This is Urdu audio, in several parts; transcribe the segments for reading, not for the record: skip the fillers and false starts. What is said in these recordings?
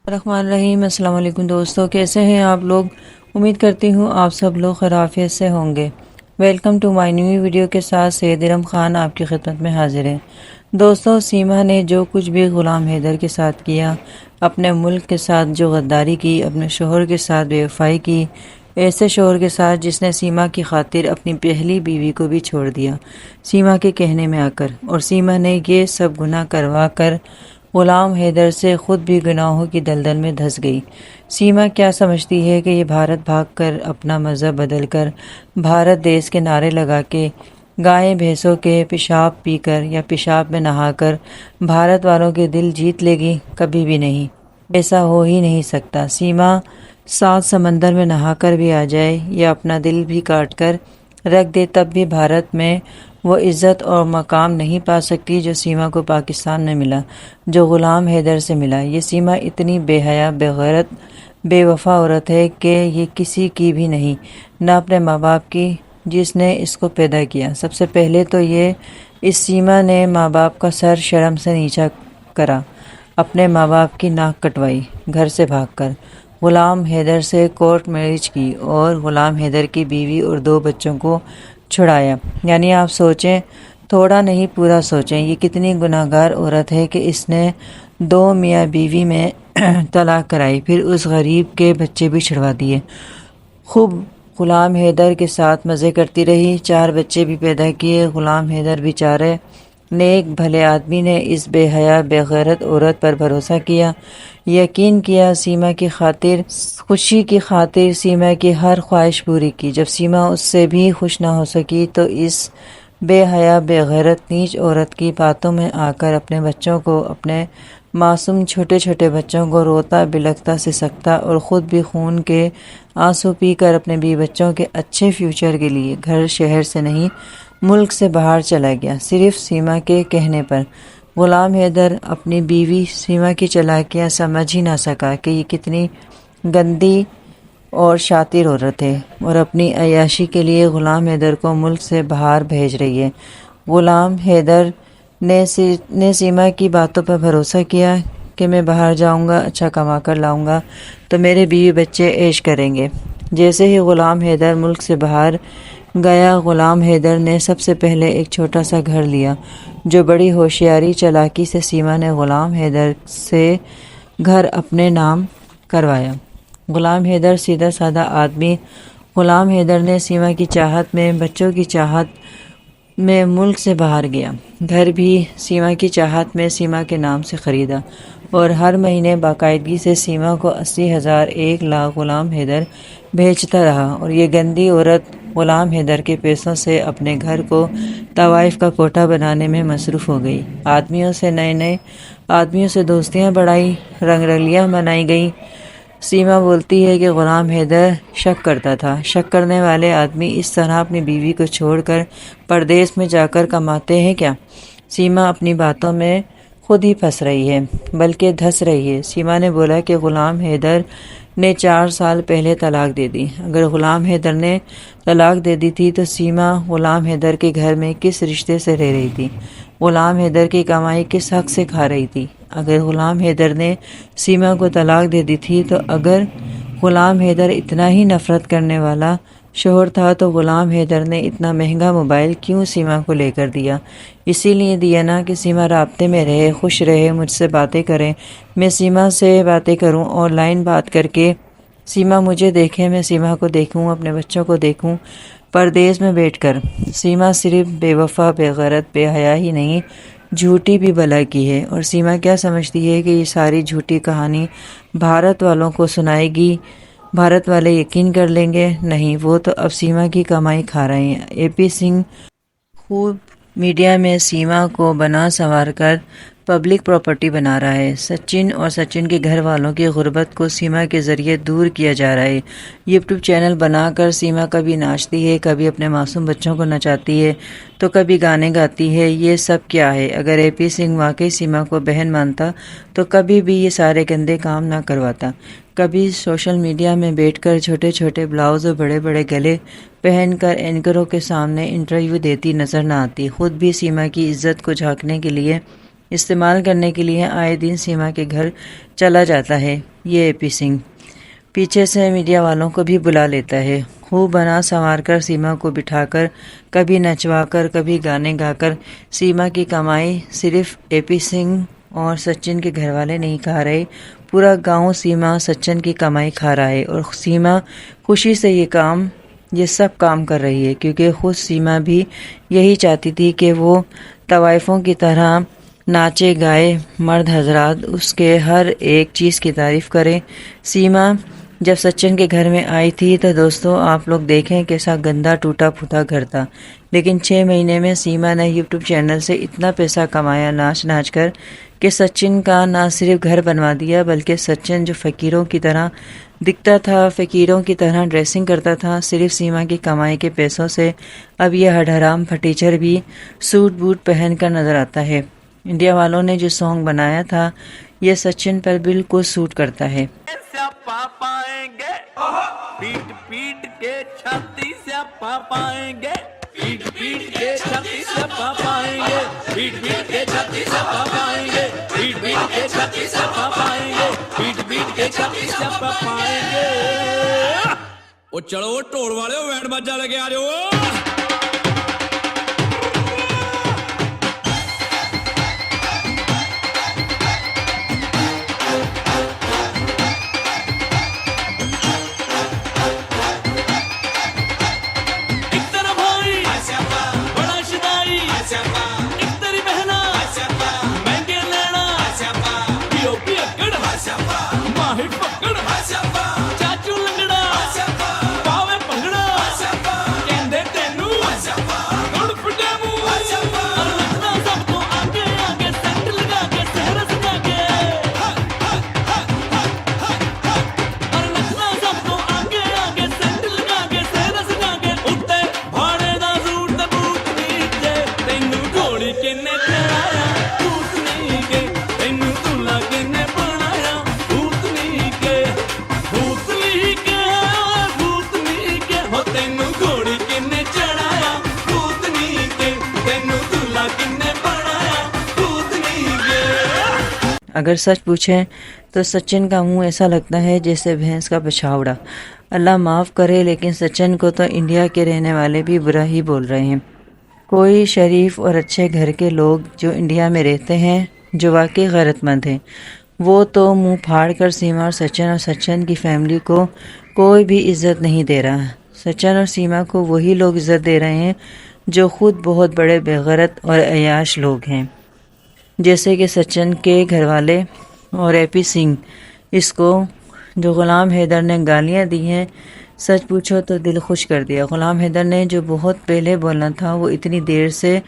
الرحمن الرحیم۔ السلام علیکم دوستو، کیسے ہیں آپ لوگ؟ امید کرتی ہوں آپ سب لوگ خیریت سے ہوں گے۔ Welcome to my new video کے ساتھ سید ارم خان آپ کی خدمت میں حاضر ہے۔ دوستو، سیما نے جو کچھ بھی غلام حیدر کے ساتھ کیا، اپنے ملک کے ساتھ جو غداری کی، اپنے شوہر کے ساتھ بے وفائی کی، ایسے شوہر کے ساتھ جس نے سیما کی خاطر اپنی پہلی بیوی کو بھی چھوڑ دیا سیما کے کہنے میں آ کر، اور سیما نے یہ سب گناہ کروا کر غلام حیدر سے خود بھی گناہوں کی دلدل میں دھس گئی۔ سیما کیا سمجھتی ہے کہ یہ بھارت بھاگ کر، اپنا مذہب بدل کر، بھارت دیش کے نعرے لگا کے، گائے بھینسوں کے پیشاب پی کر یا پیشاب میں نہا کر بھارت والوں کے دل جیت لے گی؟ کبھی بھی نہیں، ایسا ہو ہی نہیں سکتا۔ سیما 7 سمندر میں نہا کر بھی آ جائے یا اپنا دل بھی کاٹ کر رکھ دے، تب بھی بھارت میں وہ عزت اور مقام نہیں پا سکتی جو سیما کو پاکستان میں ملا، جو غلام حیدر سے ملا۔ یہ سیما اتنی بے حیا، بے غیرت، بے وفا عورت ہے کہ یہ کسی کی بھی نہیں، نہ اپنے ماں باپ کی جس نے اس کو پیدا کیا۔ سب سے پہلے تو یہ اس سیما نے ماں باپ کا سر شرم سے نیچا کرا، اپنے ماں باپ کی ناک کٹوائی، گھر سے بھاگ کر غلام حیدر سے کورٹ میرج کی اور غلام حیدر کی بیوی اور 2 بچوں کو چھڑایا۔ یعنی آپ سوچیں، تھوڑا نہیں پورا سوچیں، یہ کتنی گناہگار عورت ہے کہ اس نے 2 میاں بیوی میں طلاق کرائی، پھر اس غریب کے بچے بھی چھڑوا دیے۔ خوب غلام حیدر کے ساتھ مزے کرتی رہی، 4 بچے بھی پیدا کیے۔ غلام حیدر بیچارے نیک بھلے آدمی نے اس بے حیا، بے غیرت عورت پر بھروسہ کیا، یقین کیا، سیما کی خاطر، خوشی کی خاطر سیما کی ہر خواہش پوری کی۔ جب سیما اس سے بھی خوش نہ ہو سکی تو اس بے حیا، بے غیرت، نیچ عورت کی باتوں میں آ کر اپنے بچوں کو، اپنے معصوم چھوٹے چھوٹے بچوں کو روتا بلکتا سسکتا اور خود بھی خون کے آنسو پی کر اپنے بیوی بچوں کے اچھے فیوچر کے لیے گھر شہر سے نہیں، ملک سے باہر چلا گیا، صرف سیما کے کہنے پر۔ غلام حیدر اپنی بیوی سیما کی چالاکیاں سمجھ ہی نہ سکا کہ یہ کتنی گندی اور شاطر عورت ہے، اور اپنی عیاشی کے لیے غلام حیدر کو ملک سے باہر بھیج رہی ہے۔ غلام حیدر نے سیما کی باتوں پر بھروسہ کیا کہ میں باہر جاؤں گا، اچھا کما کر لاؤں گا تو میرے بیوی بچے عیش کریں گے۔ جیسے ہی غلام حیدر ملک سے باہر گیا، غلام حیدر نے سب سے پہلے ایک چھوٹا سا گھر لیا، جو بڑی ہوشیاری چالاکی سے سیما نے غلام حیدر سے گھر اپنے نام کروایا۔ غلام حیدر سیدھا سادہ آدمی۔ غلام حیدر نے سیما کی چاہت میں، بچوں کی چاہت میں ملک سے باہر گیا۔ گھر بھی سیما کی چاہت میں سیما کے نام سے خریدا، اور ہر مہینے باقاعدگی سے سیما کو 80,000 1 لاکھ غلام حیدر بھیجتا رہا، اور یہ گندی عورت غلام حیدر کے پیسوں سے اپنے گھر کو طوائف کا کوٹہ بنانے میں مصروف ہو گئی۔ نئے آدمیوں سے دوستیاں بڑھائی، رنگ رلیاں منائی گئیں۔ سیما بولتی ہے کہ غلام حیدر شک کرتا تھا، شک کرنے والے آدمی اس طرح اپنی بیوی کو چھوڑ کر پردیس میں جا کر کماتے ہیں کیا؟ سیما اپنی باتوں میں خود ہی پھنس رہی ہے، بلکہ دھس رہی ہے۔ سیما نے بولا کہ غلام حیدر نے 4 سال پہلے طلاق دے دی۔ اگر غلام حیدر نے طلاق دے دی تھی تو سیما غلام حیدر کے گھر میں کس رشتے سے رہ رہی تھی؟ غلام حیدر کی کمائی کس حق سے کھا رہی تھی؟ اگر غلام حیدر نے سیما کو طلاق دے دی تھی تو اگر غلام حیدر اتنا ہی نفرت کرنے والا شوہر تھا تو غلام حیدر نے اتنا مہنگا موبائل کیوں سیما کو لے کر دیا؟ اسی لیے دیا نا کہ سیما رابطے میں رہے، خوش رہے، مجھ سے باتیں کرے، میں سیما سے باتیں کروں، آن لائن بات کر کے سیما مجھے دیکھے، میں سیما کو دیکھوں، اپنے بچوں کو دیکھوں پردیس میں بیٹھ کر۔ سیما صرف بے وفا، بے غیرت، بے حیا ہی نہیں، جھوٹی بھی بلا کی ہے، اور سیما کیا سمجھتی ہے کہ یہ ساری جھوٹی کہانی بھارت والوں کو سنائے گی، بھارت والے یقین کر لیں گے؟ نہیں، وہ تو اب سیما کی کمائی کھا رہے ہیں۔ اے پی سنگھ خوب میڈیا میں سیما کو بنا سنوار کر پبلک پراپرٹی بنا رہا ہے۔ سچن اور سچن کے گھر والوں کی غربت کو سیما کے ذریعے دور کیا جا رہا ہے۔ یوٹیوب چینل بنا کر سیما کبھی ناچتی ہے، کبھی اپنے معصوم بچوں کو نچاتی ہے، تو کبھی گانے گاتی ہے۔ یہ سب کیا ہے؟ اگر اے پی سنگھ واقعی سیما کو بہن مانتا تو کبھی بھی یہ سارے گندے کام نہ کرواتا، کبھی سوشل میڈیا میں بیٹھ کر چھوٹے چھوٹے بلاؤز اور بڑے بڑے گلے پہن کر اینکروں کے سامنے انٹرویو دیتی نظر نہ آتی۔ خود بھی سیما کی عزت کو جھانکنے کے لیے استعمال کرنے کے لیے آئے دن سیما کے گھر چلا جاتا ہے۔ یہ اے پی سنگھ پیچھے سے میڈیا والوں کو بھی بلا لیتا ہے، خوب بنا سنوار کر سیما کو بٹھا کر، کبھی نچوا کر، کبھی گانے گا کر۔ سیما کی کمائی صرف اے پی سنگھ اور سچن کے گھر والے نہیں کھا رہے، پورا گاؤں سیما سچن کی کمائی کھا رہا ہے، اور سیما خوشی سے یہ سب کام کر رہی ہے، کیونکہ خود سیما بھی یہی چاہتی تھی کہ وہ طوائفوں کی طرح ناچے گائے، مرد حضرات اس کے ہر ایک چیز کی تعریف کریں۔ سیما جب سچن کے گھر میں آئی تھی تو دوستو آپ لوگ دیکھیں کیسا گندا ٹوٹا پھوٹا گھر تھا، لیکن 6 مہینے میں سیما نے یوٹیوب چینل سے اتنا پیسہ کمایا ناچ ناچ کر کہ سچن کا نہ صرف گھر بنوا دیا، بلکہ سچن جو فقیروں کی طرح دکھتا تھا، فقیروں کی طرح ڈریسنگ کرتا تھا، صرف سیما کی کمائی کے پیسوں سے اب یہ ہڈ حرام پھٹیچر بھی سوٹ بوٹ پہن کر نظر آتا ہے۔ انڈیا والوں نے جو سانگ بنایا تھا یہ سچن پر بالکل سوٹ کرتا ہے۔ پیٹ پیٹ کے چھاتی سے پائیں گے، پیٹ پیٹ کے چھاتی سے پائیں گے، پیٹ پیٹ کے چھاتی سے پائیں گے، پیٹ پیٹ کے چھاتی سے پائیں گے، پیٹ پیٹ کے چھاتی سے پائیں گے۔ او چلو ٹوڑ والے وینڈ بجا لگے آ جاؤ۔ اگر سچ پوچھیں تو سچن کا منہ ایسا لگتا ہے جیسے بھینس کا پچھاوڑا۔ اللہ معاف کرے، لیکن سچن کو تو انڈیا کے رہنے والے بھی برا ہی بول رہے ہیں۔ کوئی شریف اور اچھے گھر کے لوگ جو انڈیا میں رہتے ہیں، جو واقعی غیرت مند ہیں، وہ تو منہ پھاڑ کر سیما اور سچن کی فیملی کو کوئی بھی عزت نہیں دے رہا۔ سچن اور سیما کو وہی لوگ عزت دے رہے ہیں جو خود بہت بڑے بے غیرت اور عیاش لوگ ہیں، جیسے کہ سچن کے گھر والے اور اے پی سنگھ۔ اس کو جو غلام حیدر نے گالیاں دی ہیں، سچ پوچھو تو دل خوش کر دیا۔ غلام حیدر نے جو بہت پہلے بولنا تھا وہ اتنی دیر سے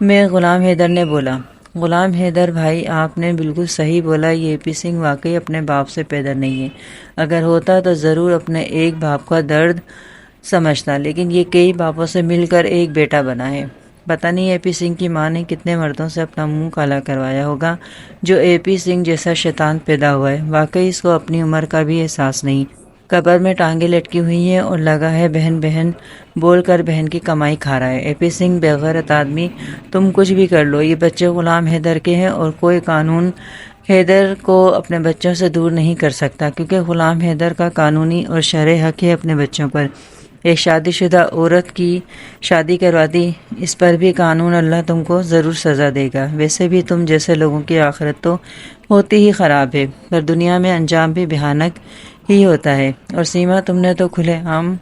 میں غلام حیدر نے بولا۔ غلام حیدر بھائی آپ نے بالکل صحیح بولا، یہ اے پی سنگھ واقعی اپنے باپ سے پیدا نہیں ہے، اگر ہوتا تو ضرور اپنے ایک باپ کا درد سمجھتا، لیکن یہ کئی باپوں سے مل کر ایک بیٹا بنا ہے۔ پتہ نہیں اے پی سنگھ کی ماں نے کتنے مردوں سے اپنا منہ کالا کروایا ہوگا جو اے پی سنگھ جیسا شیطان پیدا ہوا ہے۔ واقعی اس کو اپنی عمر کا بھی احساس نہیں، قبر میں ٹانگیں لٹکی ہوئی ہیں اور لگا ہے بہن بہن بول کر بہن کی کمائی کھا رہا ہے۔ اے پی سنگھ بےغیرت آدمی، تم کچھ بھی کر لو، یہ بچے غلام حیدر کے ہیں اور کوئی قانون حیدر کو اپنے بچوں سے دور نہیں کر سکتا، کیونکہ غلام حیدر کا قانونی اور شرعی حق ہے اپنے بچوں پر۔ ایک شادی شدہ عورت کی شادی کروا دی، اس پر بھی قانون اللہ تم کو ضرور سزا دے گا۔ ویسے بھی تم جیسے لوگوں کی آخرت تو ہوتی ہی خراب ہے، پر دنیا میں انجام بھی بھیانک ہی ہوتا ہے۔ اور سیما تم نے تو کھلے عام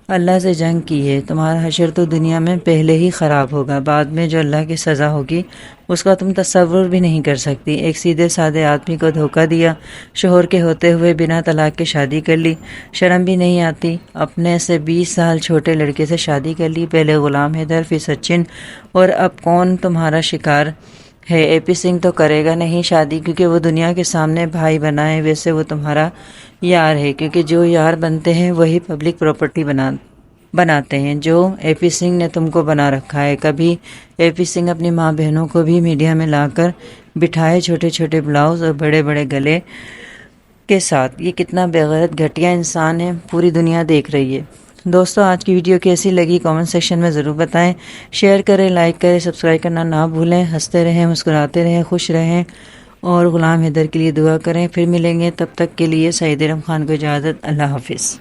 اللہ سے جنگ کی ہے، تمہارا حشر تو دنیا میں پہلے ہی خراب ہوگا، بعد میں جو اللہ کی سزا ہوگی اس کا تم تصور بھی نہیں کر سکتی۔ ایک سیدھے سادے آدمی کو دھوکہ دیا، شوہر کے ہوتے ہوئے بنا طلاق کے شادی کر لی، شرم بھی نہیں آتی، اپنے سے 20 سال چھوٹے لڑکے سے شادی کر لی، پہلے غلام حیدر پھر سچن، اور اب کون تمہارا شکار ہے؟ اے پی سنگھ تو کرے گا نہیں شادی، کیونکہ وہ دنیا کے سامنے بھائی بنا ہے، ویسے وہ تمہارا یار ہے، کیونکہ جو یار بنتے ہیں وہی پبلک پراپرٹی بناتے ہیں، جو اے پی سنگھ نے تم کو بنا رکھا ہے۔ کبھی اے پی سنگھ اپنی ماں بہنوں کو بھی میڈیا میں لا کر بٹھائے، چھوٹے چھوٹے بلاؤز اور بڑے بڑے گلے کے ساتھ۔ یہ کتنا بےغیرت گھٹیا انسان ہے، پوری دنیا دیکھ رہی ہے۔ دوستوں آج کی ویڈیو کیسی لگی کامنٹ سیکشن میں ضرور بتائیں، شیئر کریں، لائک کریں، سبسکرائب کرنا نہ بھولیں، ہنستے رہیں، مسکراتے رہیں، خوش رہیں اور غلام حیدر کے لیے دعا کریں۔ پھر ملیں گے، تب تک کے لیے سعید ارم خان کو اجازت، اللہ حافظ۔